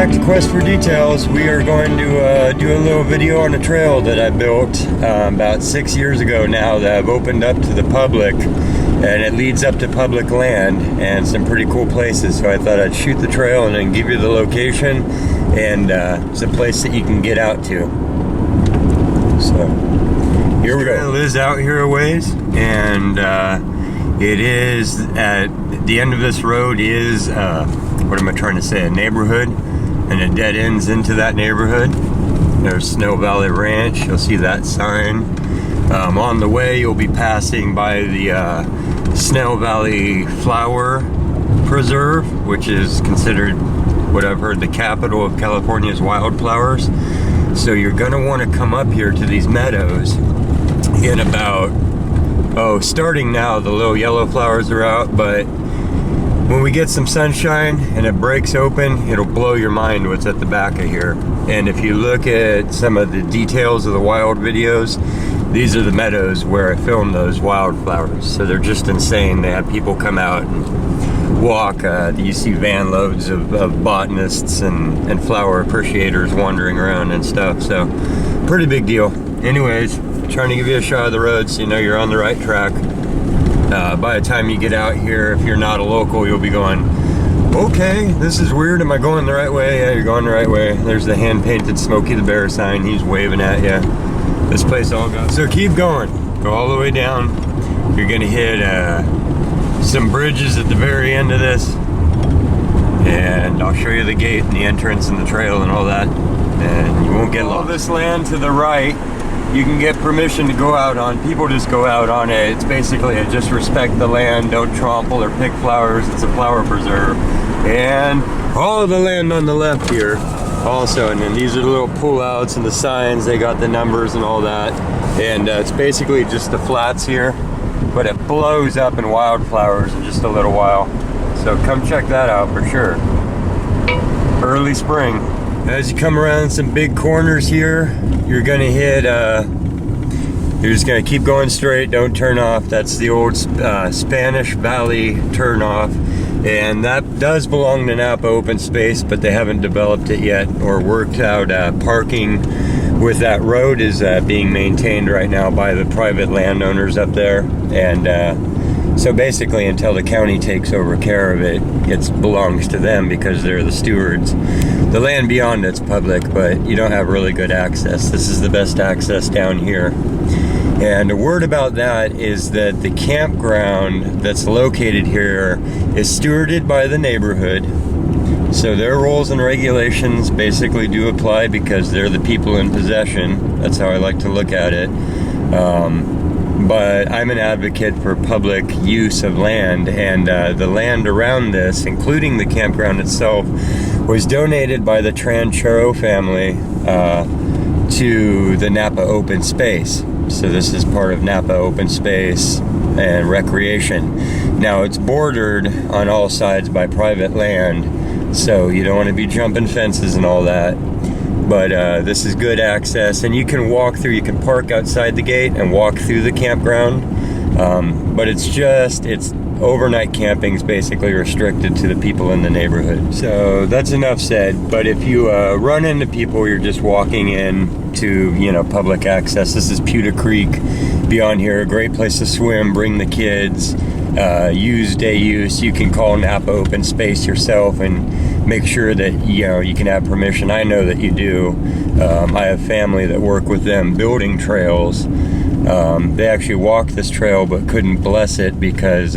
back to Quest for Details. We are going to do a little video on a trail that I built about 6 years ago now that I've opened up to the public, and it leads up to public land and some pretty cool places. So I thought I'd shoot the trail and then give you the location, and it's a place that you can get out to. So here we go. It is out here a ways, and it is at the end of this road is what am I trying to say, a neighborhood, and it dead ends into that neighborhood. There's Snow Valley Ranch. You'll see that sign. On the way you'll be passing by the Snow Valley Flower Preserve, which is considered, what I've heard, the capital of California's wildflowers. So you're gonna want to come up here to these meadows in about, starting now the little yellow flowers are out, but when we get some sunshine and it breaks open, it'll blow your mind what's at the back of here. And if you look at some of the details of the wild videos, these are the meadows where I filmed those wildflowers. So they're just insane. They have people come out and walk. You see van loads of botanists and flower appreciators wandering around and stuff. So pretty big deal. Anyways, trying to give you a shot of the road so you know you're on the right track. By the time you get out here, if you're not a local, you'll be going, okay, this is weird. Am I going the right way? Yeah, you're going the right way. There's the hand-painted Smokey the Bear sign. He's waving at you. This place all goes. So keep going. Go all the way down. You're going to hit some bridges at the very end of this. And I'll show you the gate and the entrance and the trail and all that. And you won't get lost. All this land to the right, you can get permission to go out on. People just go out on it. It's basically just respect the land, don't trample or pick flowers. It's a flower preserve. And all of the land on the left here also, and then these are the little pull-outs and the signs. They got the numbers and all that. And it's basically just the flats here, but it blows up in wildflowers in just a little while. So come check that out for sure. Early spring. As you come around some big corners here, you're gonna hit, you're just gonna keep going straight, don't turn off. That's the old Spanish Valley turnoff. And that does belong to Napa Open Space, but they haven't developed it yet or worked out parking with that road is being maintained right now by the private landowners up there. And so basically until the county takes over care of it, it belongs to them because they're the stewards. The land beyond it's public, but you don't have really good access. This is the best access down here. And a word about that is that the campground that's located here is stewarded by the neighborhood. So their rules and regulations basically do apply because they're the people in possession. That's how I like to look at it. But I'm an advocate for public use of land, and the land around this, including the campground itself, was donated by the Tranchero family to the Napa Open Space. So this is part of Napa Open Space and Recreation. Now it's bordered on all sides by private land, so you don't want to be jumping fences and all that. But this is good access, and you can walk through, you can park outside the gate and walk through the campground. But it's overnight camping is basically restricted to the people in the neighborhood. So that's enough said. But if you run into people, you're just walking in to, public access. This is Pewter Creek beyond here, a great place to swim, bring the kids, day use. You can call Napa Open Space yourself and make sure that you can have permission. I know that you do. I have family that work with them building trails. They actually walked this trail but couldn't bless it because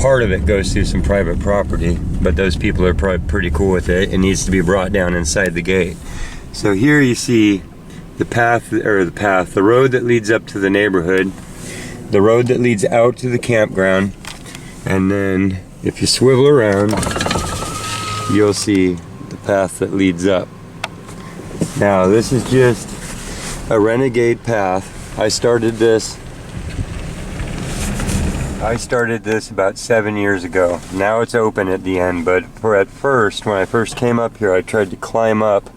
part of it goes through some private property, but those people are probably pretty cool with it. It needs to be brought down inside the gate. So here you see the road that leads up to the neighborhood, the road that leads out to the campground, and then if you swivel around, you'll see the path that leads up. Now this is just a renegade path. I started this about 7 years ago. Now it's open at the end, but at first, when I first came up here, I tried to climb up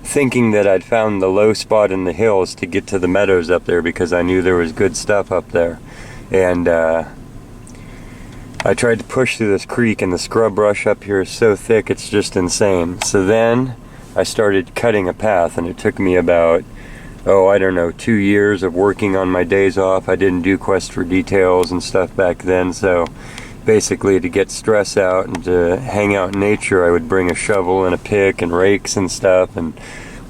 thinking that I'd found the low spot in the hills to get to the meadows up there because I knew there was good stuff up there. And I tried to push through this creek, and the scrub brush up here is so thick it's just insane. So then I started cutting a path, and it took me about, I don't know, 2 years of working on my days off. I didn't do Quest for Details and stuff back then, so basically to get stress out and to hang out in nature, I would bring a shovel and a pick and rakes and stuff, and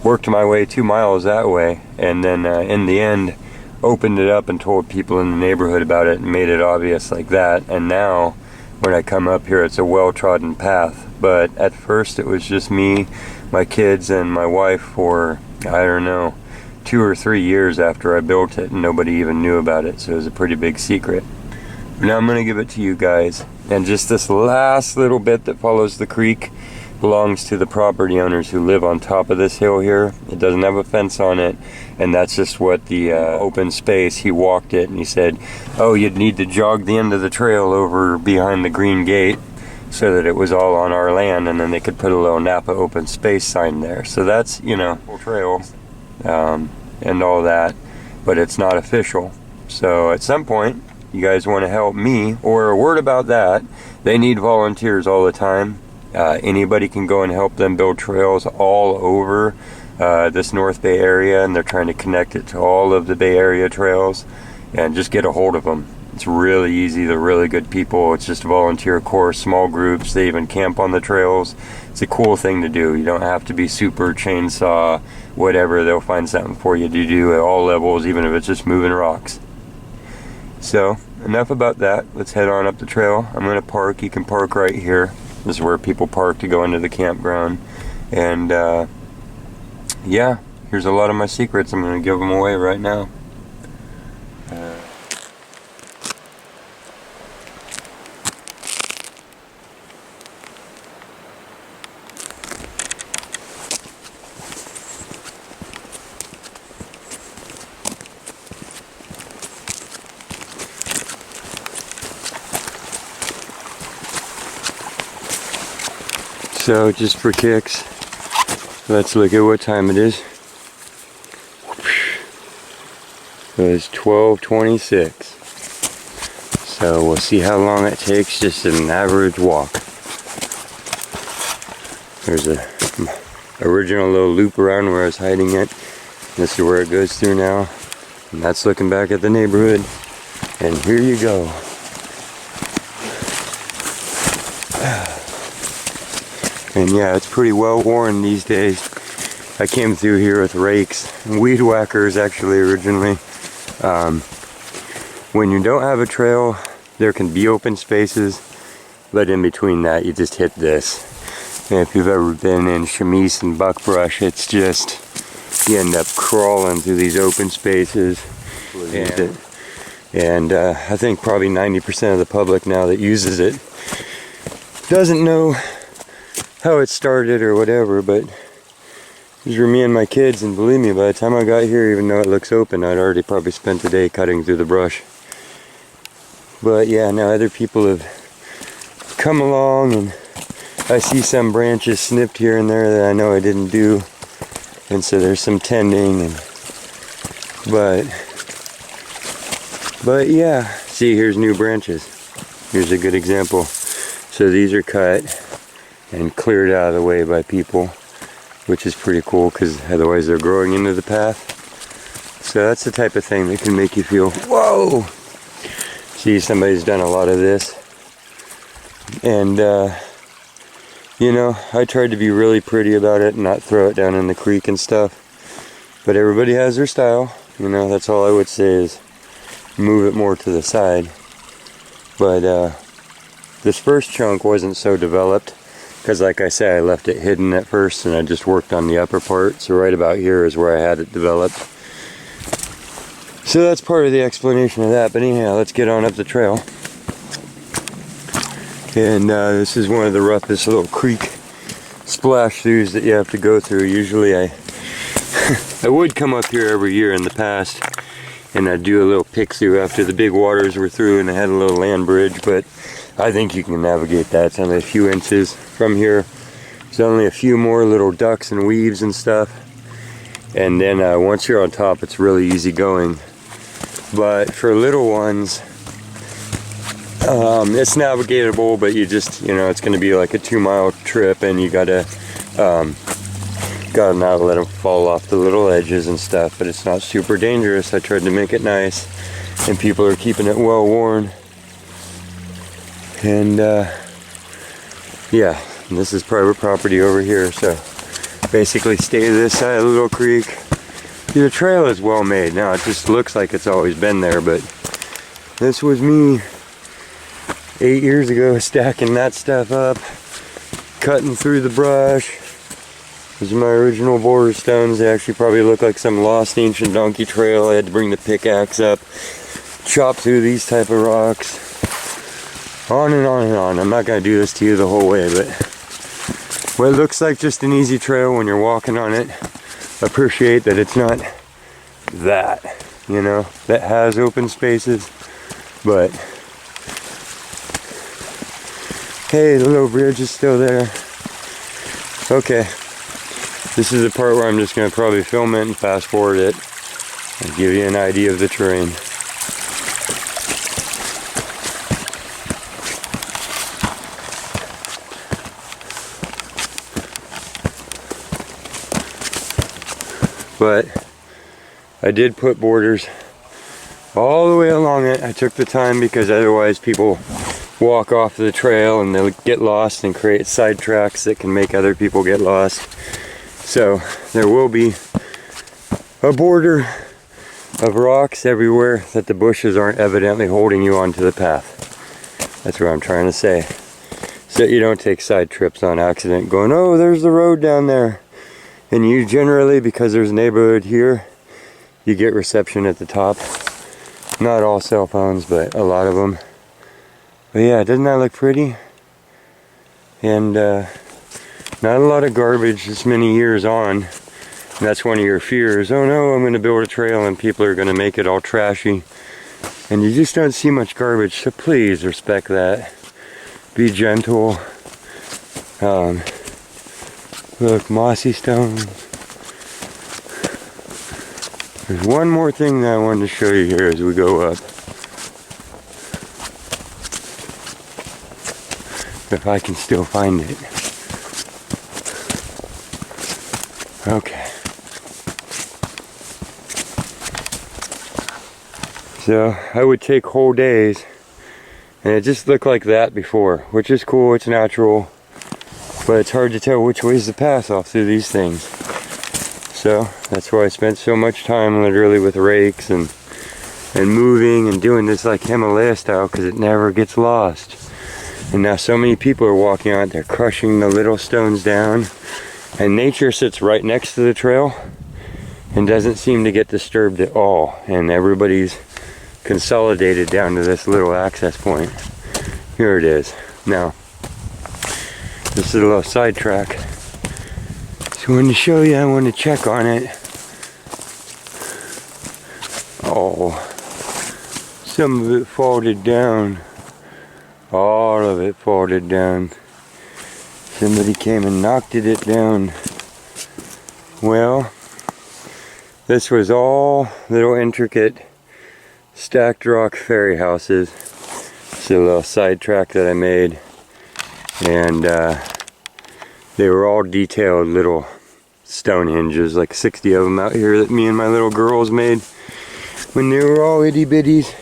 worked my way 2 miles that way, and then in the end opened it up and told people in the neighborhood about it and made it obvious like that. And now when I come up here, it's a well-trodden path. But at first it was just me, my kids, and my wife for, I don't know, 2 or 3 years after I built it, and nobody even knew about it, so it was a pretty big secret. But now I'm going to give it to you guys. And just this last little bit that follows the creek belongs to the property owners who live on top of this hill here. It doesn't have a fence on it, and that's just what the open space. He walked it and he said, oh, you'd need to jog the end of the trail over behind the green gate so that it was all on our land, and then they could put a little Napa open space sign there. So that's, you know, full trail and all that, but it's not official. So at some point you guys want to help me, or a word about that, they need volunteers all the time. Anybody can go and help them build trails all over this North Bay area, and they're trying to connect it to all of the Bay Area trails, and just get a hold of them. It's really easy. They're really good people. It's just a volunteer course, small groups. They even camp on the trails. It's a cool thing to do. You don't have to be super chainsaw, whatever. They'll find something for you to do at all levels, even if it's just moving rocks. So enough about that. Let's head on up the trail. I'm going to park. You can park right here. This is where people park to go into the campground. And yeah, here's a lot of my secrets. I'm going to give them away right now. So just for kicks, let's look at what time it is. So it's 12:26. So we'll see how long it takes, just an average walk. There's a original little loop around where I was hiding it. This is where it goes through now. And that's looking back at the neighborhood. And here you go. And yeah, it's pretty well worn these days. I came through here with rakes and weed whackers actually originally. When you don't have a trail, there can be open spaces, but in between that you just hit this. And if you've ever been in chamise and buckbrush, it's just, you end up crawling through these open spaces. And I think probably 90% of the public now that uses it doesn't know how it started or whatever, but these were me and my kids, and believe me, by the time I got here, even though it looks open, I'd already probably spent the day cutting through the brush. But yeah, now other people have come along, and I see some branches snipped here and there that I know I didn't do, and so there's some tending, and but yeah, see, here's new branches. Here's a good example. So these are cut and cleared out of the way by people, which is pretty cool because otherwise they're growing into the path. So that's the type of thing that can make you feel, whoa! See, somebody's done a lot of this. And you know, I tried to be really pretty about it and not throw it down in the creek and stuff. But everybody has their style. You know, that's all I would say is move it more to the side. But this first chunk wasn't so developed, because like I say, I left it hidden at first and I just worked on the upper part. So right about here is where I had it developed. So that's part of the explanation of that. But anyhow, let's get on up the trail. And this is one of the roughest little creek splash throughs that you have to go through. Usually I would come up here every year in the past, and I'd do a little pick through after the big waters were through and I had a little land bridge, but I think you can navigate that. It's only a few inches from here. There's only a few more little ducks and weaves and stuff. And then once you're on top, it's really easy going. But for little ones, It's navigatable, but you just, you know, it's going to be like a 2-mile trip, and you gotta not let them fall off the little edges and stuff. But it's not super dangerous. I tried to make it nice, and people are keeping it well worn. And yeah, and this is private property over here, so basically stay to this side of the little creek. The trail is well made. Now it just looks like it's always been there, but this was me 8 years ago, stacking that stuff up, cutting through the brush. These are my original border stones. They actually probably look like some lost ancient donkey trail. I had to bring the pickaxe up, chop through these type of rocks. On and on and on. I'm not going to do this to you the whole way, but what looks like just an easy trail when you're walking on it, appreciate that it's not that, you know, that has open spaces, but hey, the little bridge is still there. Okay, this is the part where I'm just going to probably film it and fast forward it and give you an idea of the terrain. But I did put borders all the way along it. I took the time because otherwise people walk off the trail and they'll get lost and create side tracks that can make other people get lost. So there will be a border of rocks everywhere that the bushes aren't evidently holding you onto the path. That's what I'm trying to say. So you don't take side trips on accident going, oh, there's the road down there. And you generally, because there's a neighborhood here, you get reception at the top. Not all cell phones, but a lot of them. But yeah, doesn't that look pretty? And not a lot of garbage this many years on. And that's one of your fears. Oh no, I'm going to build a trail and people are going to make it all trashy. And you just don't see much garbage, so please respect that. Be gentle. Look, mossy stones. There's one more thing that I wanted to show you here as we go up. If I can still find it. Okay. So I would take whole days, and it just looked like that before, which is cool, it's natural. But it's hard to tell which way is the path off through these things. So that's why I spent so much time literally with rakes and moving and doing this like Himalaya style, because it never gets lost. And now so many people are walking on it, they're crushing the little stones down. And nature sits right next to the trail and doesn't seem to get disturbed at all. And everybody's consolidated down to this little access point. Here it is. Now, this is a little sidetrack. So I wanted to show you, I want to check on it. Oh, some of it folded down. All of it folded down. Somebody came and knocked it down. Well, this was all little intricate stacked rock fairy houses. It's a little sidetrack that I made. And they were all detailed little stone hinges, like 60 of them out here that me and my little girls made when they were all itty bitties.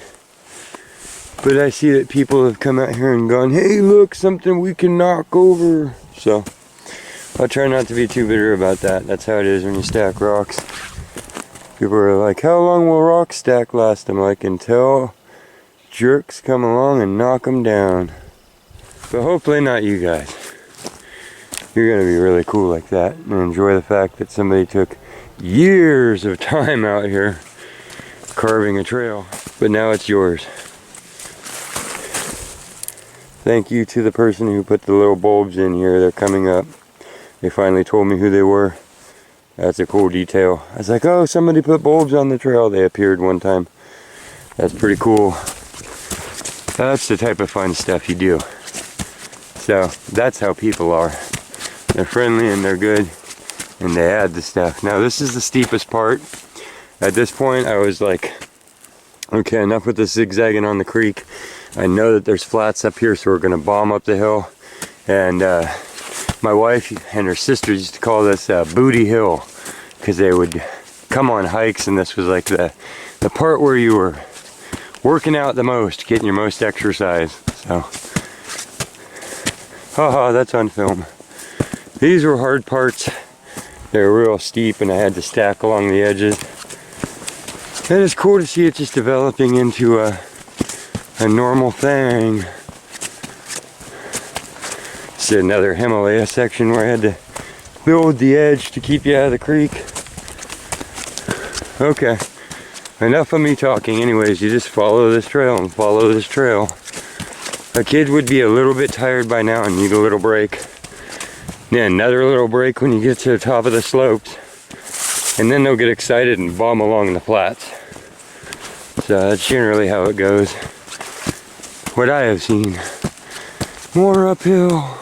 But I see that people have come out here and gone, hey look, something we can knock over. So I'll try not to be too bitter about that. That's how it is when you stack rocks. People are like, how long will rock stack last? I'm like, until jerks come along and knock them down. But hopefully not you guys. You're going to be really cool like that and enjoy the fact that somebody took years of time out here carving a trail, but now it's yours. Thank you to the person who put the little bulbs in here. They're coming up. They finally told me who they were. That's a cool detail. I was like, oh, somebody put bulbs on the trail. They appeared one time. That's pretty cool. That's the type of fun stuff you do. So that's how people are. They're friendly and they're good, and they add the stuff. Now this is the steepest part. At this point I was like, okay, enough with the zigzagging on the creek. I know that there's flats up here, so we're gonna bomb up the hill. And my wife and her sister used to call this Booty Hill, because they would come on hikes, and this was like the part where you were working out the most, getting your most exercise. So, haha, that's on film. These were hard parts. They were real steep, and I had to stack along the edges. And it's cool to see it just developing into a normal thing. This is another Himalaya section where I had to build the edge to keep you out of the creek. Okay, enough of me talking. Anyways, you just follow this trail and follow this trail. A kid would be a little bit tired by now and need a little break. Then another little break when you get to the top of the slopes. And then they'll get excited and bomb along the flats. So that's generally how it goes. What I have seen. More uphill.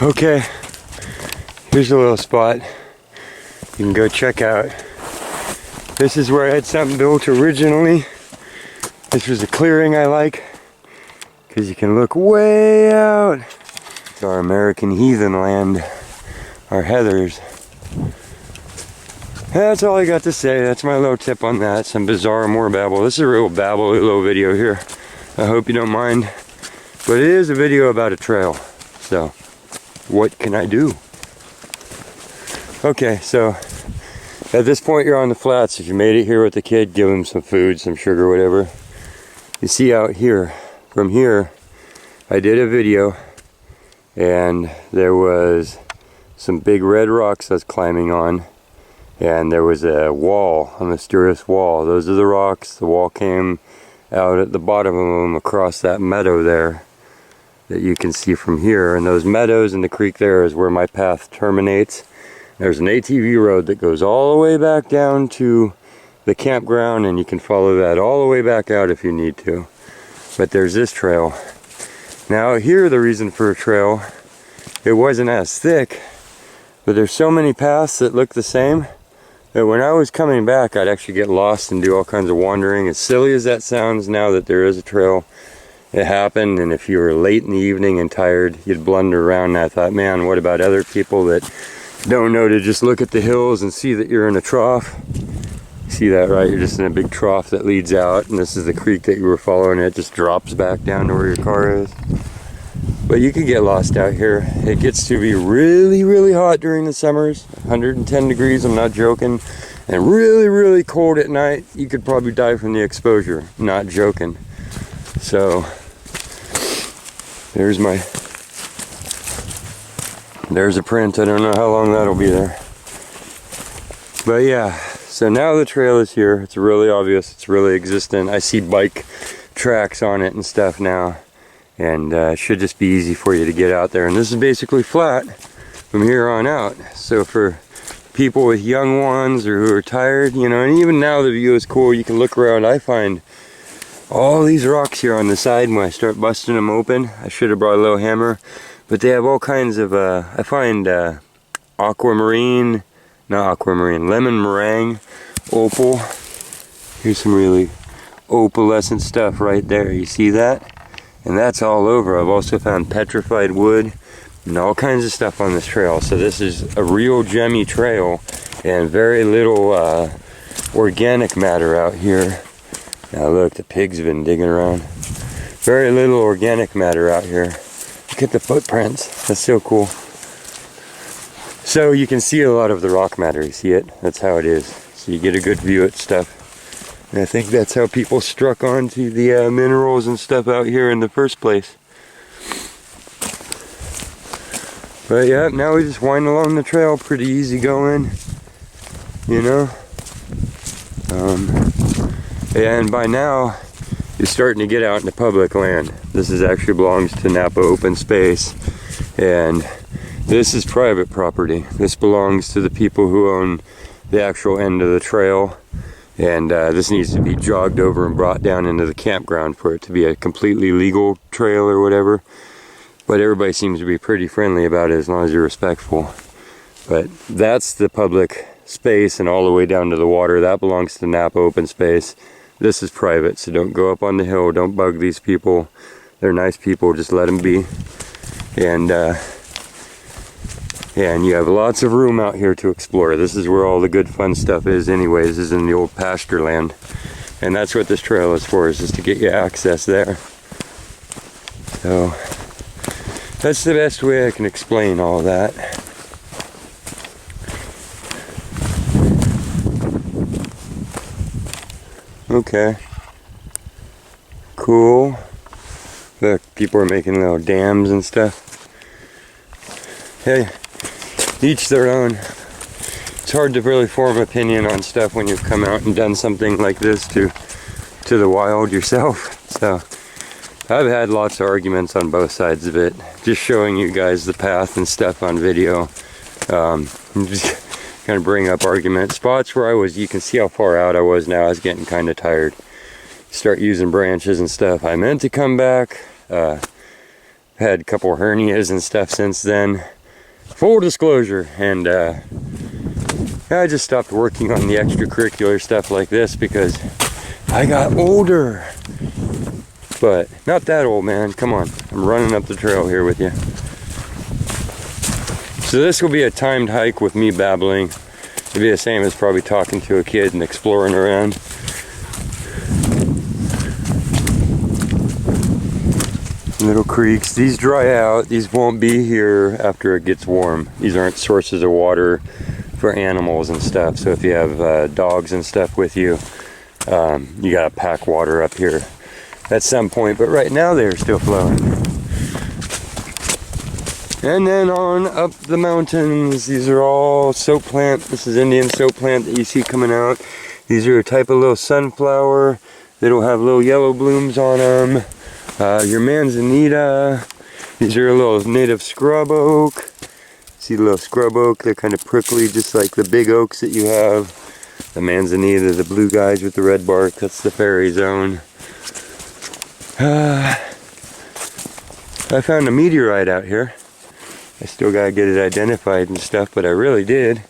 Okay, here's a little spot you can go check out. This is where I had something built originally. This was a clearing I like, because you can look way out. It's our American heathen land, our heathers. That's all I got to say. That's my little tip on that. Some bizarre more babble. This is a real babble little video here. I hope you don't mind. But it is a video about a trail. So, what can I do? Okay, so at this point you're on the flats. If you made it here with the kid, give him some food, some sugar, whatever. You see out here, from here, I did a video and there was some big red rocks I was climbing on, and there was a wall, a mysterious wall. Those are the rocks. The wall came out at the bottom of them across that meadow there that you can see from here, and those meadows and the creek there is where my path terminates. There's an ATV road that goes all the way back down to the campground, and you can follow that all the way back out if you need to. But there's this trail. Now here, the reason for a trail, it wasn't as thick, but there's so many paths that look the same that when I was coming back, I'd actually get lost and do all kinds of wandering. As silly as that sounds now that there is a trail, it happened, and if you were late in the evening and tired, you'd blunder around. And I thought, man, what about other people that don't know to just look at the hills and see that you're in a trough? See that, right? You're just in a big trough that leads out, and this is the creek that you were following. It just drops back down to where your car is. But you could get lost out here. It gets to be really, really hot during the summers. 110 degrees, I'm not joking. And really, really cold at night. You could probably die from the exposure. Not joking. So, there's a print. I don't know how long that'll be there. But yeah, so now the trail is here. It's really obvious. It's really existent. I see bike tracks on it and stuff now. And it should just be easy for you to get out there. And this is basically flat from here on out. So for people with young ones or who are tired, you know, and even now the view is cool. You can look around. I find all these rocks here on the side when I start busting them open. I should have brought a little hammer, but they have all kinds of I find lemon meringue, opal. Here's some really opalescent stuff right there. You see that? And that's all over. I've also found petrified wood and all kinds of stuff on this trail. So this is a real gemmy trail, and very little organic matter out here. Now look, the pigs have been digging around. Very little organic matter out here. Look at the footprints. That's so cool. So you can see a lot of the rock matter. You see it? That's how it is. So you get a good view at stuff. And I think that's how people struck onto the minerals and stuff out here in the first place. But yeah, now we just wind along the trail. Pretty easy going, you know. And by now, you're starting to get out into public land. This is actually belongs to Napa Open Space, and this is private property. This belongs to the people who own the actual end of the trail, and this needs to be jogged over and brought down into the campground for it to be a completely legal trail or whatever. But everybody seems to be pretty friendly about it as long as you're respectful. But that's the public space, and all the way down to the water, that belongs to Napa Open Space. This is private, so don't go up on the hill, don't bug these people. They're nice people, just let them be. And you have lots of room out here to explore. This is where all the good fun stuff is anyways, is in the old pasture land. And that's what this trail is for, is just to get you access there. So that's the best way I can explain all that. Okay. Cool. Look, people are making little dams and stuff. Hey, each their own. It's hard to really form an opinion on stuff when you've come out and done something like this to the wild yourself. So I've had lots of arguments on both sides of it. Just showing you guys the path and stuff on video. I'm just gonna bring up argument spots where I was. You can see how far out I was now. I was getting kind of tired. Start using branches and stuff. I meant to come back. Had a couple hernias and stuff since then. Full disclosure, and I just stopped working on the extracurricular stuff like this because I got older. But not that old, man. Come on, I'm running up the trail here with you. So this will be a timed hike with me babbling. It'll be the same as probably talking to a kid and exploring around. Little creeks. These dry out. These won't be here after it gets warm. These aren't sources of water for animals and stuff. So if you have dogs and stuff with you, you gotta pack water up here at some point. But right now they're still flowing. And then on up the mountains, these are all soap plant. This is Indian soap plant that you see coming out. These are a type of little sunflower that'll have little yellow blooms on them. Your manzanita. These are a little native scrub oak. See the little scrub oak? They're kind of prickly, just like the big oaks that you have. The manzanita, the blue guys with the red bark, that's the fairy zone. I found a meteorite out here. I still gotta get it identified and stuff, but I really did.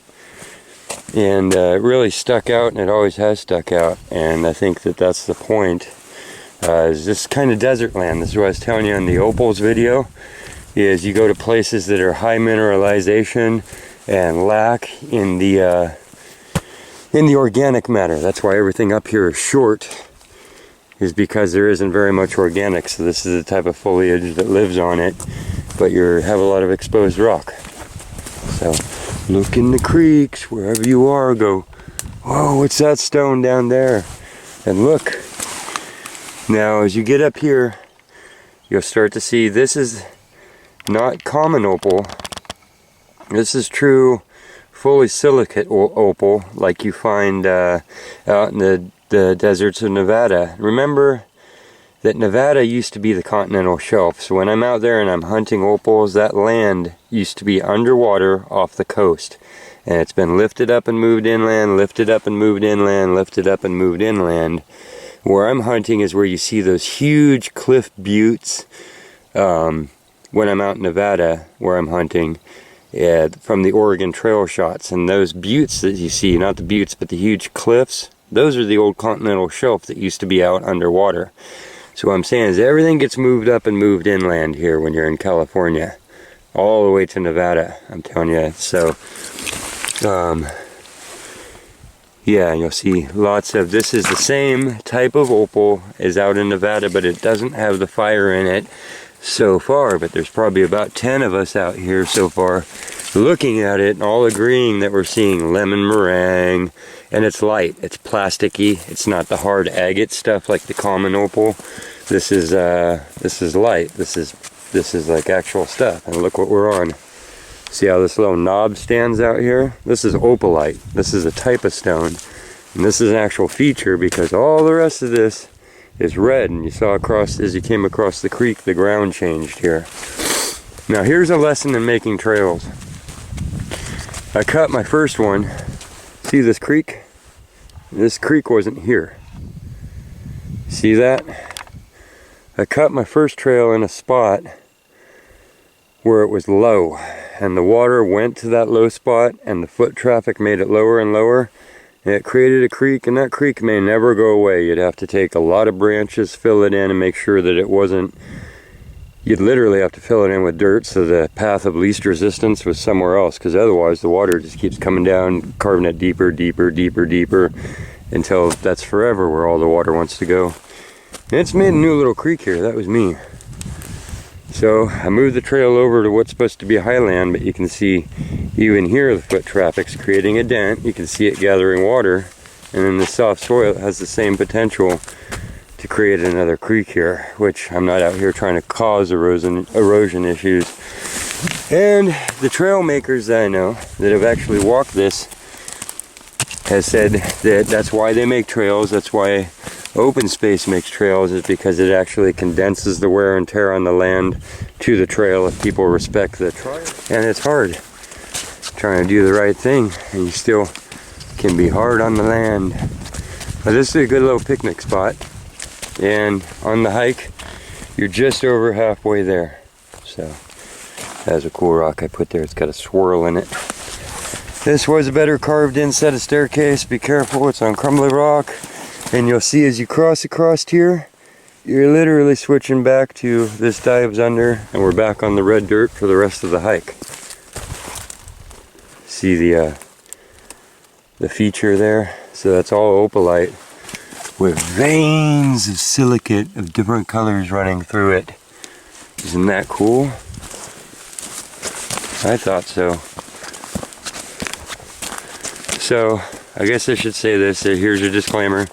And it really stuck out, and it always has stuck out. And I think that that's the point. Is this kind of desert land. This is what I was telling you in the opals video, is you go to places that are high mineralization and lack in the organic matter. That's why everything up here is short, is because there isn't very much organic. So this is the type of foliage that lives on it, but you have a lot of exposed rock. So look in the creeks, wherever you are, go, whoa, what's that stone down there? And look. Now, as you get up here, you'll start to see this is not common opal. This is true fully silicate opal, like you find out in the deserts of Nevada. Remember that Nevada used to be the continental shelf. So when I'm out there and I'm hunting opals, that land used to be underwater off the coast. And it's been lifted up and moved inland, lifted up and moved inland, lifted up and moved inland. Where I'm hunting is where you see those huge cliff buttes when I'm out in Nevada, where I'm hunting, from the Oregon Trail shots. And those buttes that you see, not the buttes, but the huge cliffs, those are the old continental shelf that used to be out underwater. So what I'm saying is everything gets moved up and moved inland here when you're in California, all the way to Nevada, I'm telling you. So, yeah, you'll see lots of, this is the same type of opal as out in Nevada, but it doesn't have the fire in it so far. But there's probably about 10 of us out here so far looking at it and all agreeing that we're seeing lemon meringue. And it's light, it's plasticky, it's not the hard agate stuff like the common opal. This is light, this is like actual stuff. And look what we're on. See how this little knob stands out here? This is opalite. This is a type of stone. And this is an actual feature because all the rest of this is red, and you saw across, as you came across the creek, the ground changed here. Now here's a lesson in making trails. I cut my first one. See this creek? This creek wasn't here. See that? I cut my first trail in a spot where it was low, and the water went to that low spot, and the foot traffic made it lower and lower, and it created a creek, and that creek may never go away. You'd have to take a lot of branches, fill it in, and make sure that it wasn't, you'd literally have to fill it in with dirt so the path of least resistance was somewhere else, because otherwise the water just keeps coming down, carving it deeper, deeper, deeper, deeper, until that's forever where all the water wants to go. And it's made a new little creek here. That was me. So I moved the trail over to what's supposed to be highland, but you can see even here the foot traffic's creating a dent. You can see it gathering water, and in the soft soil it has the same potential to create another creek here, which I'm not out here trying to cause erosion issues. And the trail makers that I know that have actually walked this has said that that's why they make trails. That's why open space makes trails, is because it actually condenses the wear and tear on the land to the trail if people respect the trail. And it's hard trying to do the right thing, and you still can be hard on the land. But this is a good little picnic spot, and on the hike you're just over halfway there. So that's a cool rock I put there. It's got a swirl in it. This was a better carved in set of staircase. Be careful, it's on crumbly rock. And you'll see as you cross across here, you're literally switching back to this dives under, and we're back on the red dirt for the rest of the hike. See the feature there? So that's all opalite with veins of silicate of different colors running through it. Isn't that cool? I thought so. So I guess I should say this. Here's your disclaimer.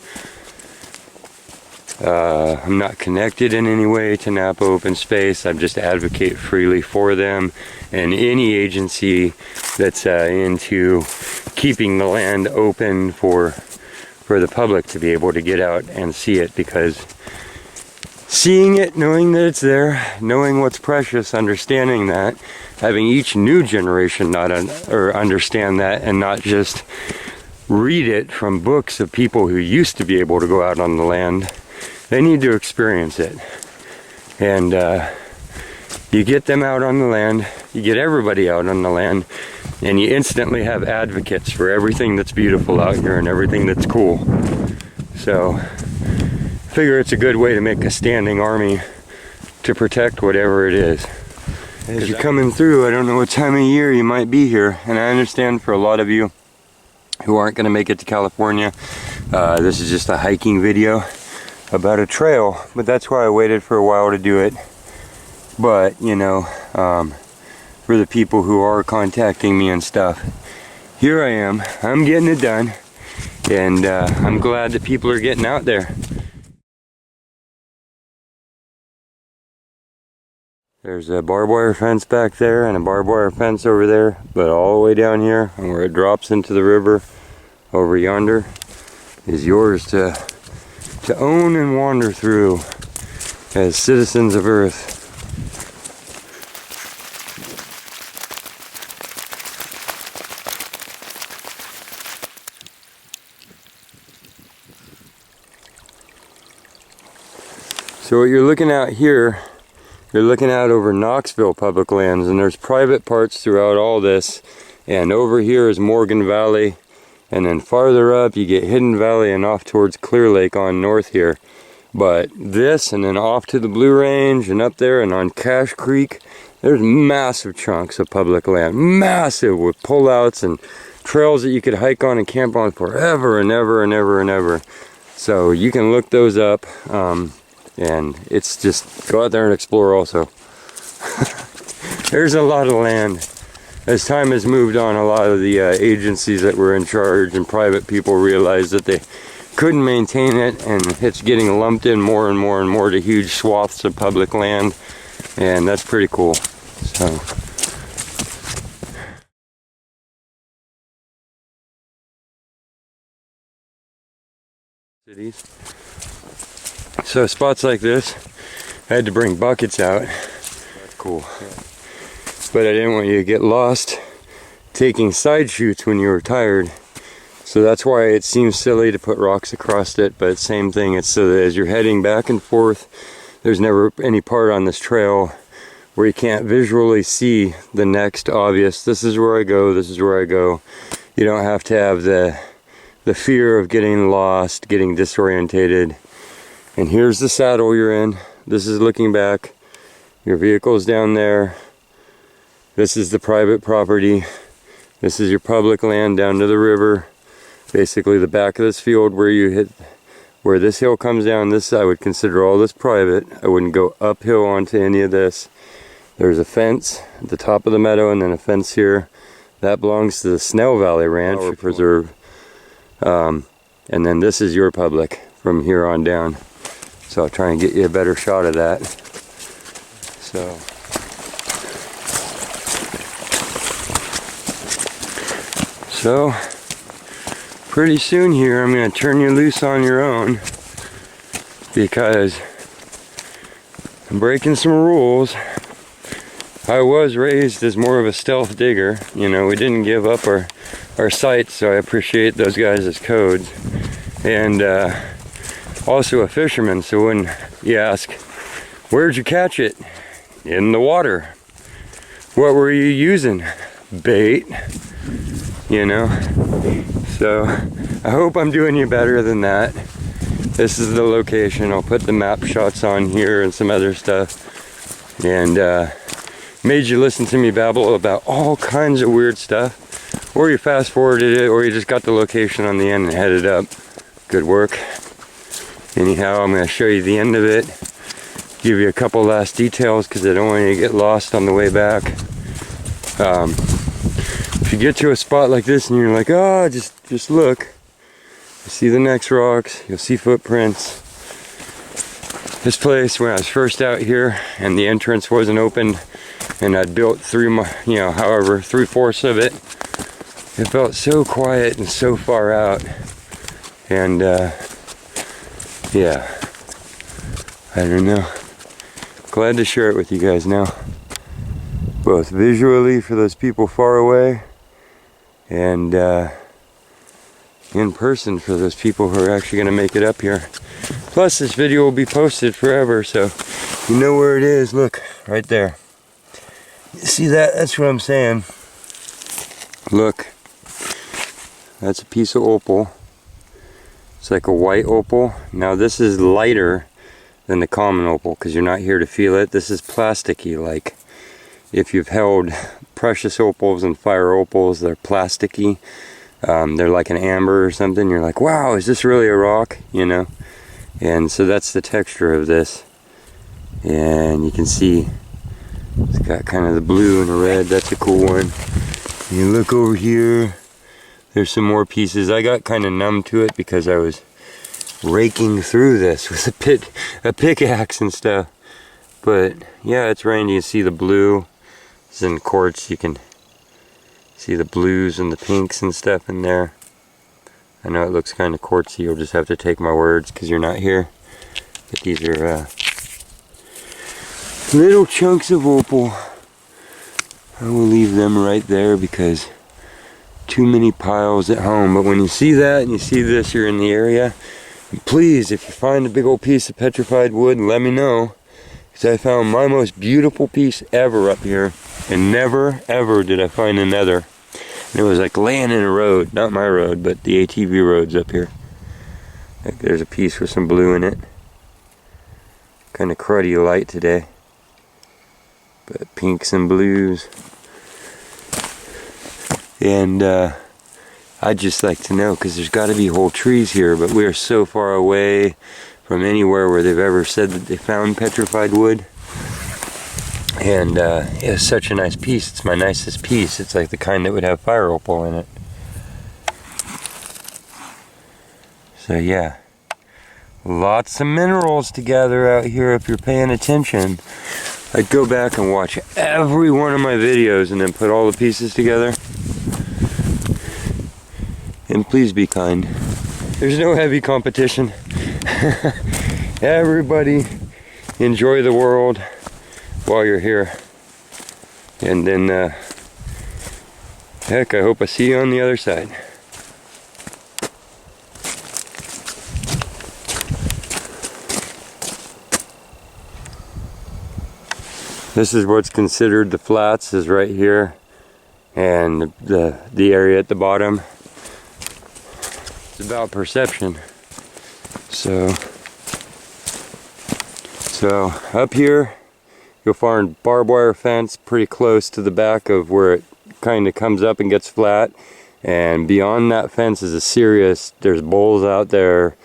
I'm not connected in any way to Napa Open Space. I just advocate freely for them and any agency that's into keeping the land open for the public to be able to get out and see it, because seeing it, knowing that it's there, knowing what's precious, understanding that, having each new generation understand that, and not just read it from books of people who used to be able to go out on the land. They need to experience it. And you get them out on the land, you get everybody out on the land, and you instantly have advocates for everything that's beautiful out here and everything that's cool. So I figure it's a good way to make a standing army to protect whatever it is. As you're coming through, I don't know what time of year you might be here, and I understand for a lot of you who aren't going to make it to California, this is just a hiking video about a trail, but that's why I waited for a while to do it. But you know, for the people who are contacting me and stuff, here I am, I'm getting it done, and I'm glad that people are getting out there. There's a barbed wire fence back there and a barbed wire fence over there, but all the way down here and where it drops into the river over yonder is yours to own and wander through as citizens of Earth. So what you're looking at here, you're looking out over Knoxville public lands, and there's private parts throughout all this, and over here is Morgan Valley, and then farther up you get Hidden Valley and off towards Clear Lake on north here. But this, and then off to the Blue Range and up there and on Cache Creek, there's massive chunks of public land, massive, with pullouts and trails that you could hike on and camp on forever and ever and ever and ever. So you can look those up. And it's just, go out there and explore also. There's a lot of land. As time has moved on, a lot of the agencies that were in charge and private people realized that they couldn't maintain it, and it's getting lumped in more and more and more to huge swaths of public land, and that's pretty cool. So cities. So spots like this, I had to bring buckets out. Cool. But I didn't want you to get lost taking side shoots when you were tired. So that's why it seems silly to put rocks across it, but same thing, it's so that as you're heading back and forth, there's never any part on this trail where you can't visually see the next obvious, this is where I go, this is where I go. You don't have to have the fear of getting lost, getting disorientated. And here's the saddle you're in. This is looking back. Your vehicle's down there. This is the private property. This is your public land down to the river. Basically the back of this field where you hit, where this hill comes down, this I would consider all this private. I wouldn't go uphill onto any of this. There's a fence at the top of the meadow and then a fence here. That belongs to the Snell Valley Ranch Preserve. And then this is your public from here on down. So I'll try and get you a better shot of that. So pretty soon here I'm going to turn you loose on your own because I'm breaking some rules. I was raised as more of a stealth digger. You know, we didn't give up our sights, so I appreciate those guys' codes. And also a fisherman, so when you ask, where'd you catch it? In the water. What were you using? Bait. You know? So I hope I'm doing you better than that. This is the location. I'll put the map shots on here and some other stuff. And made you listen to me babble about all kinds of weird stuff. Or you fast forwarded it, or you just got the location on the end and headed up. Good work. Anyhow, I'm going to show you the end of it. Give you a couple last details because I don't want you to get lost on the way back. If you get to a spot like this and you're like, oh, just look. You see the next rocks, you'll see footprints. This place, when I was first out here and the entrance wasn't open and I'd built however, 3/4 of it, it felt so quiet and so far out. And yeah, I don't know. Glad to share it with you guys now. Both visually for those people far away and in person for those people who are actually going to make it up here. Plus this video will be posted forever, so you know where it is. Look, right there. See that? That's what I'm saying. Look. That's a piece of opal. It's like a white opal. Now this is lighter than the common opal because you're not here to feel it. This is plasticky, like if you've held precious opals and fire opals, they're plasticky. They're like an amber or something. You're like, wow, is this really a rock? You know? And so that's the texture of this. And you can see it's got kind of the blue and the red. That's a cool one. And you look over here. There's some more pieces. I got kind of numb to it because I was raking through this with a pickaxe and stuff. But yeah, it's rain. You can see the blue. It's in quartz. You can see the blues and the pinks and stuff in there. I know it looks kind of quartzy. You'll just have to take my words because you're not here. But these are little chunks of opal. I will leave them right there because too many piles at home. But when you see that and you see this, you're in the area. And please, if you find a big old piece of petrified wood, let me know. Because I found my most beautiful piece ever up here. And never, ever did I find another. And it was like laying in a road. Not my road, but the ATV roads up here. Like there's a piece with some blue in it. Kind of cruddy light today. But pinks and blues. And I'd just like to know, because there's got to be whole trees here, but we are so far away from anywhere where they've ever said that they found petrified wood. And it's such a nice piece. It's my nicest piece. It's like the kind that would have fire opal in it. So yeah, lots of minerals to gather out here if you're paying attention. I'd go back and watch every one of my videos and then put all the pieces together. And please be kind. There's no heavy competition. everybody enjoy the world while you're here. And then, heck, I hope I see you on the other side. This is what's considered the flats, is right here, and the area at the bottom. It's about perception. So up here you'll find barbed wire fence pretty close to the back of where it kind of comes up and gets flat, and beyond that fence is there's bulls out there,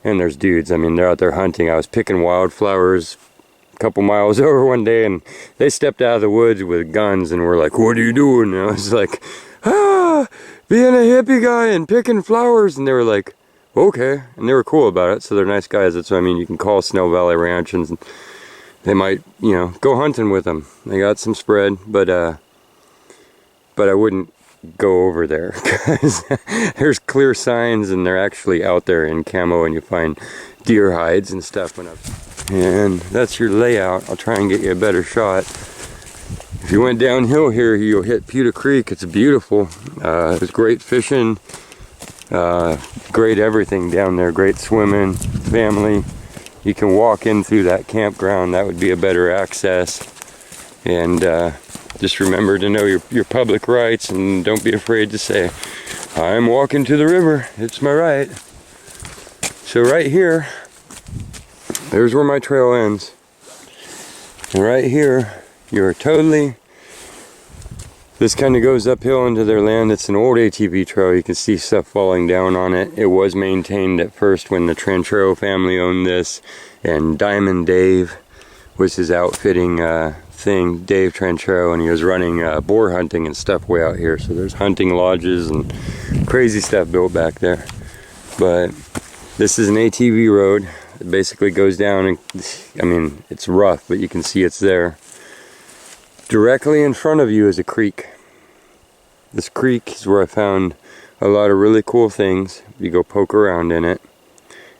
and there's dudes. I mean, they're out there hunting. I was picking wildflowers couple miles over one day, and they stepped out of the woods with guns and were like, "What are you doing?" And I was like, being a hippie guy and picking flowers. And they were like, "Okay," and they were cool about it. So they're nice guys. That's what I mean. You can call Snow Valley Ranch, and they might, you know, go hunting with them. They got some spread, but I wouldn't go over there because there's clear signs, and they're actually out there in camo, and you find deer hides and stuff. And that's your layout. I'll try and get you a better shot. If you went downhill here, you'll hit Pewter Creek. It's beautiful. It's great fishing, great everything down there, great swimming, family. You can walk in through that campground. That would be a better access. And just remember to know your public rights, and don't be afraid to say, "I'm walking to the river, it's my right." So right here, there's where my trail ends. And right here, you're totally, this kind of goes uphill into their land. It's an old ATV trail. You can see stuff falling down on it. It was maintained at first when the Trantrero family owned this, and Diamond Dave was his outfitting thing, Dave Trantrero, and he was running boar hunting and stuff way out here. So there's hunting lodges and crazy stuff built back there. But this is an ATV road. It basically goes down, and I mean, it's rough, but you can see it's there. Directly in front of you is a creek. This creek is where I found a lot of really cool things. You go poke around in it,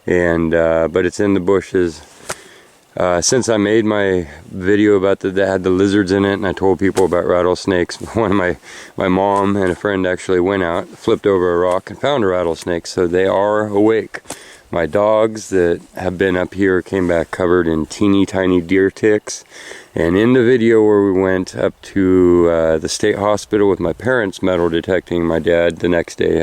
and but it's in the bushes. Since I made my video about that had the lizards in it, and I told people about rattlesnakes, one of my mom and a friend actually went out, flipped over a rock, and found a rattlesnake. So they are awake. My dogs that have been up here came back covered in teeny tiny deer ticks. And in the video where we went up to the state hospital with my parents metal detecting, my dad the next day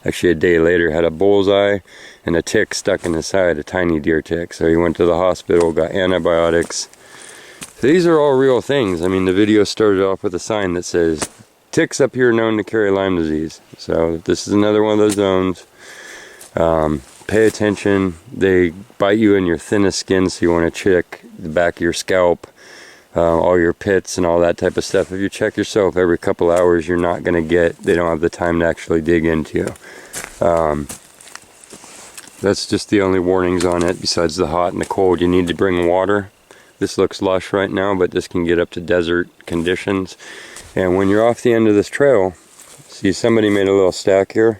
actually a day later, had a bullseye and a tick stuck in his side, a tiny deer tick. So he went to the hospital, got antibiotics. So these are all real things. I mean, the video started off with a sign that says, "Ticks up here known to carry Lyme disease." So this is another one of those zones. Pay attention. They bite you in your thinnest skin, so you want to check the back of your scalp, all your pits and all that type of stuff. If you check yourself every couple hours, you're not going to they don't have the time to actually dig into you. That's just the only warnings on it, besides the hot and the cold. You need to bring water. This looks lush right now, but this can get up to desert conditions. And when you're off the end of this trail, see somebody made a little stack here.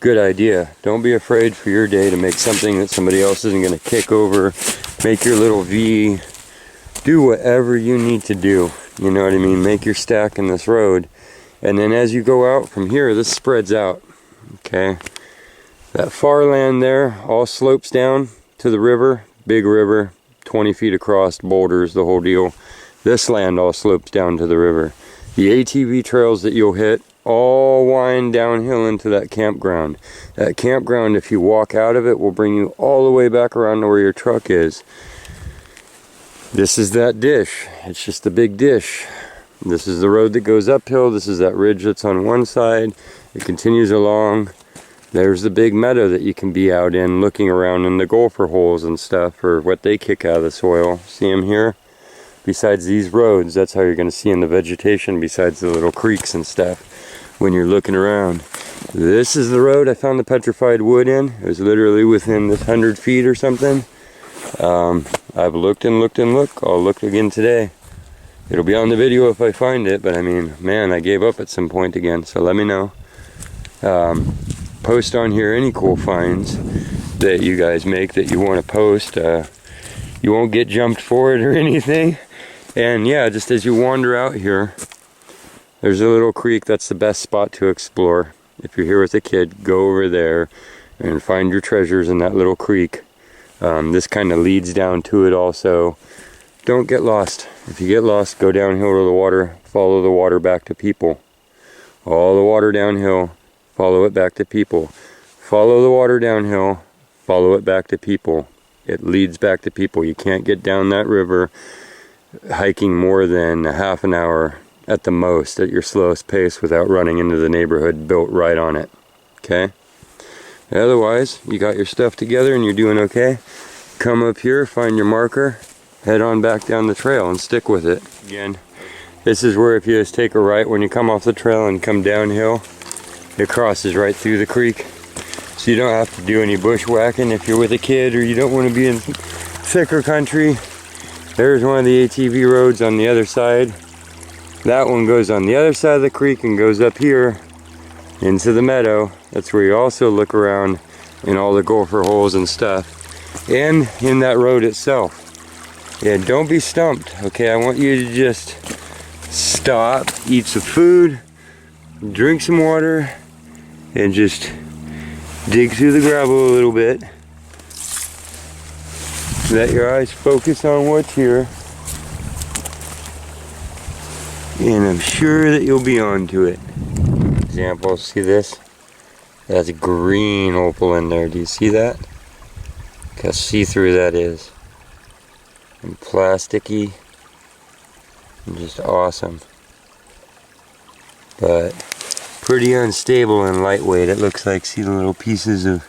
Good idea. Don't be afraid for your day to make something that somebody else isn't going to kick over. Make your little V. Do whatever you need to do. You know what I mean? Make your stack in this road. And then as you go out from here, this spreads out. Okay? That far land there all slopes down to the river. Big river. 20 feet across, boulders, the whole deal. This land all slopes down to the river. The ATV trails that you'll hit all wind downhill into that campground. That campground, if you walk out of it, will bring you all the way back around to where your truck is. This is that dish. It's just a big dish. This is the road that goes uphill. This is that ridge that's on one side. It continues along. There's the big meadow that you can be out in, looking around in the gopher holes and stuff, or what they kick out of the soil. See them here? Besides these roads, that's how you're going to see in the vegetation, besides the little creeks and stuff. When you're looking around, this is the road I found the petrified wood in. It was literally within this 100 feet or something. I've looked and looked and looked. I'll look again today. It'll be on the video if I find it, but I mean, man, I gave up at some point again, so let me know. Post on here any cool finds. that you guys make that you want to post. You won't get jumped for it or anything. And yeah, just as you wander out here, there's a little creek. That's the best spot to explore. If you're here with a kid, go over there and find your treasures in that little creek. This kind of leads down to it also. Don't get lost. If you get lost, go downhill to the water, follow the water back to people. All the water downhill, follow it back to people. Follow the water downhill, follow it back to people. It leads back to people. You can't get down that river hiking more than a half an hour at the most at your slowest pace without running into the neighborhood built right on it. Okay? Otherwise, you got your stuff together and you're doing okay. Come up here, find your marker, head on back down the trail and stick with it. Again, this is where if you just take a right when you come off the trail and come downhill, it crosses right through the creek. So you don't have to do any bushwhacking if you're with a kid or you don't want to be in thicker country. There's one of the ATV roads on the other side. That one goes on the other side of the creek and goes up here into the meadow. That's where you also look around in all the gopher holes and stuff. And in that road itself. Yeah, don't be stumped, okay? I want you to just stop, eat some food, drink some water, and just dig through the gravel a little bit. Let your eyes focus on what's here. And I'm sure that you'll be onto it. Example, see this? That's green opal in there. Do you see that? Look how see-through that is. And plasticky. And just awesome. But pretty unstable and lightweight. It looks like, see the little pieces of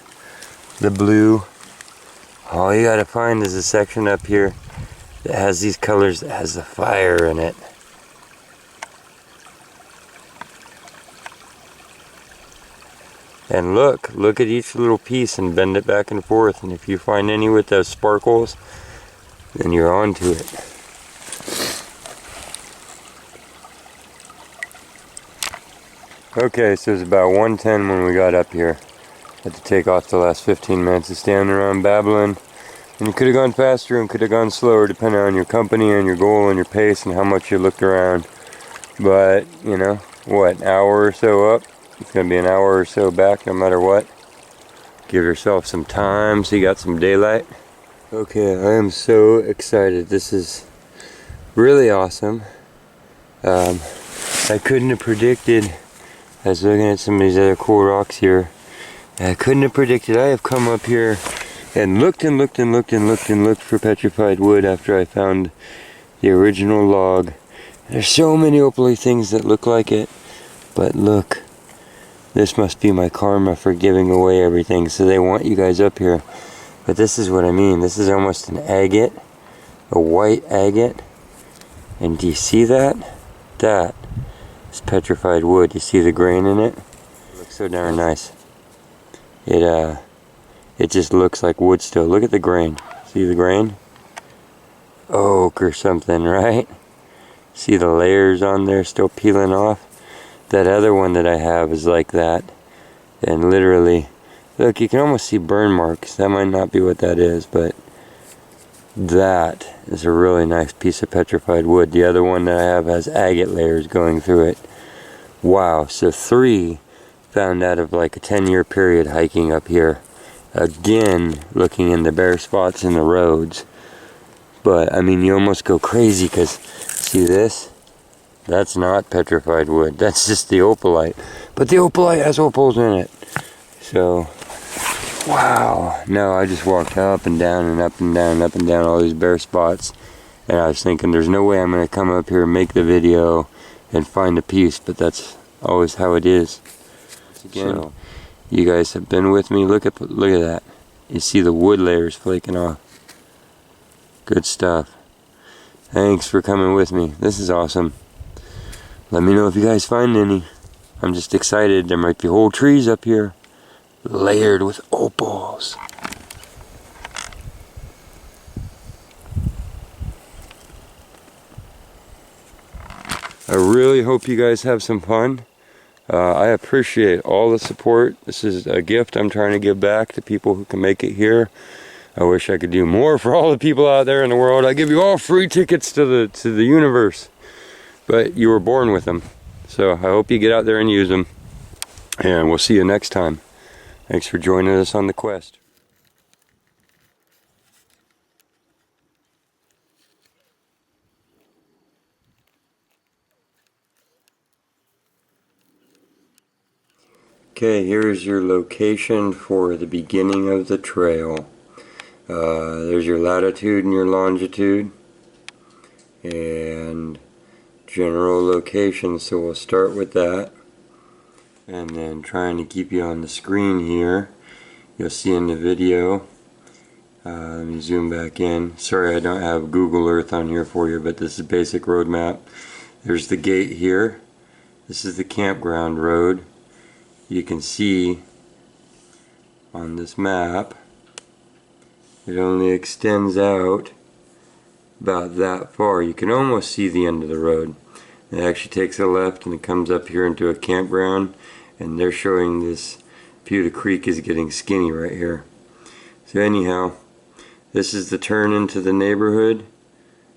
the blue. All you gotta find is a section up here that has these colors, that has the fire in it. And look at each little piece and bend it back and forth. And if you find any with those sparkles, then you're onto it. Okay, so it's about 1:10 when we got up here. Had to take off the last 15 minutes of standing around babbling. And you could have gone faster and could have gone slower depending on your company and your goal and your pace and how much you looked around. But, you know, what, an hour or so up? It's going to be an hour or so back no matter what. Give yourself some time so you got some daylight. Okay, I am so excited. This is really awesome. I couldn't have predicted. I was looking at some of these other cool rocks here. I couldn't have predicted. I have come up here and looked and looked and looked and looked and looked for petrified wood after I found the original log. There's so many opally things that look like it, but look, this must be my karma for giving away everything. So they want you guys up here, but this is what I mean. This is almost an agate, a white agate, and do you see that? That is petrified wood. You see the grain in it? It looks so darn nice. It just looks like wood still. Look at the grain. See the grain? Oak or something, right? See the layers on there still peeling off? That other one that I have is like that. And literally, look, you can almost see burn marks. That might not be what that is, but that is a really nice piece of petrified wood. The other one that I have has agate layers going through it. Wow, so 3 found out of like a 10-year period hiking up here. Again, looking in the bare spots in the roads. But, I mean, you almost go crazy because, see this? That's not petrified wood. That's just the opalite. But the opalite has opals in it. So, wow. No, I just walked up and down and up and down and up and down all these bare spots. And I was thinking, there's no way I'm going to come up here and make the video and find a piece. But that's always how it is. Again, so, you guys have been with me. Look at that. You see the wood layers flaking off. Good stuff. Thanks for coming with me. This is awesome. Let me know if you guys find any. I'm just excited. There might be whole trees up here layered with opals. I really hope you guys have some fun. I appreciate all the support. This is a gift I'm trying to give back to people who can make it here. I wish I could do more for all the people out there in the world. I give you all free tickets to the universe, but you were born with them. So I hope you get out there and use them, and we'll see you next time. Thanks for joining us on the quest. Okay, here's your location for the beginning of the trail. There's your latitude and your longitude and general location, so we'll start with that. And then trying to keep you on the screen here, you'll see in the video. Let me zoom back in. Sorry I don't have Google Earth on here for you, but this is basic road map. There's the gate here. This is the campground road. You can see on this map it only extends out about that far. You can almost see the end of the road. It actually takes a left and it comes up here into a campground, and they're showing this Pewta Creek is getting skinny right here. So anyhow, this is the turn into the neighborhood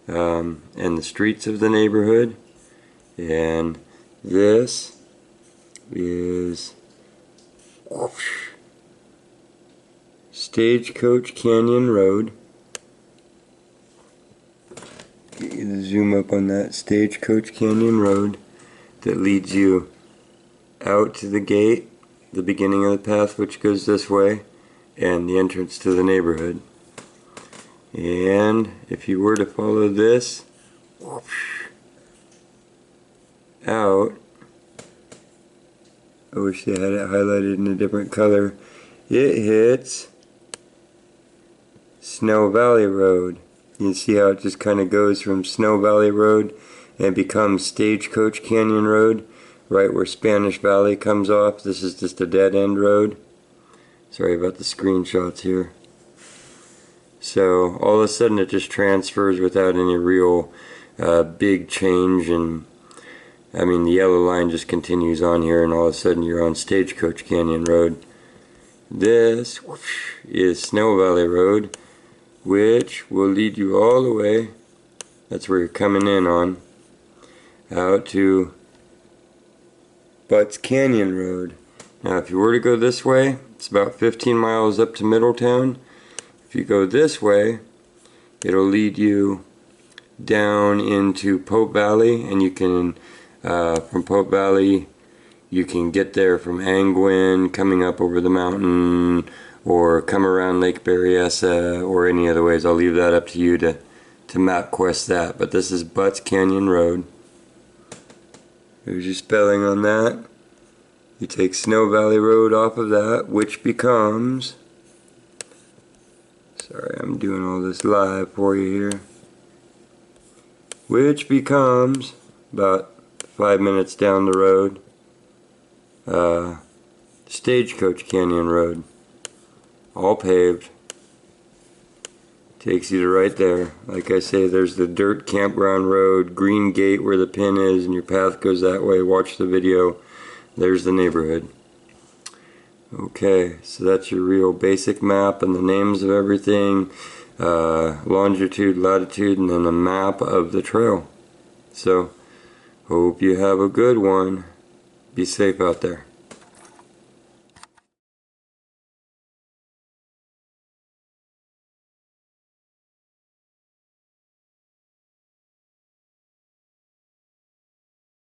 and the streets of the neighborhood, and this is Stagecoach Canyon Road. Get you to zoom up on that. Stagecoach Canyon Road that leads you out to the gate, the beginning of the path which goes this way, and the entrance to the neighborhood. And if you were to follow this out, I wish they had it highlighted in a different color, it hits Snow Valley Road. You can see how it just kind of goes from Snow Valley Road and becomes Stagecoach Canyon Road, right where Spanish Valley comes off. This is just a dead end road. Sorry about the screenshots here. So all of a sudden it just transfers without any real big change, and I mean the yellow line just continues on here, and all of a sudden you're on Stagecoach Canyon Road. This is Snow Valley Road, which will lead you all the way, that's where you're coming in on, out to Butts Canyon Road. Now if you were to go this way, it's about 15 miles up to Middletown. If you go this way, it'll lead you down into Pope Valley, and you can, from Pope Valley, you can get there from Angwin, coming up over the mountain, or come around Lake Berryessa, or any other ways. I'll leave that up to you to map quest that. But this is Butts Canyon Road. There's your spelling on that. You take Snow Valley Road off of that, which becomes... Sorry, I'm doing all this live for you here. Which becomes about 5 minutes down the road, Stagecoach Canyon Road, all paved. Takes you to right there. Like I say, there's the dirt campground road, green gate where the pin is, and your path goes that way. Watch the video. There's the neighborhood. Okay, so that's your real basic map and the names of everything, longitude, latitude, and then a map of the trail. So, hope you have a good one. Be safe out there.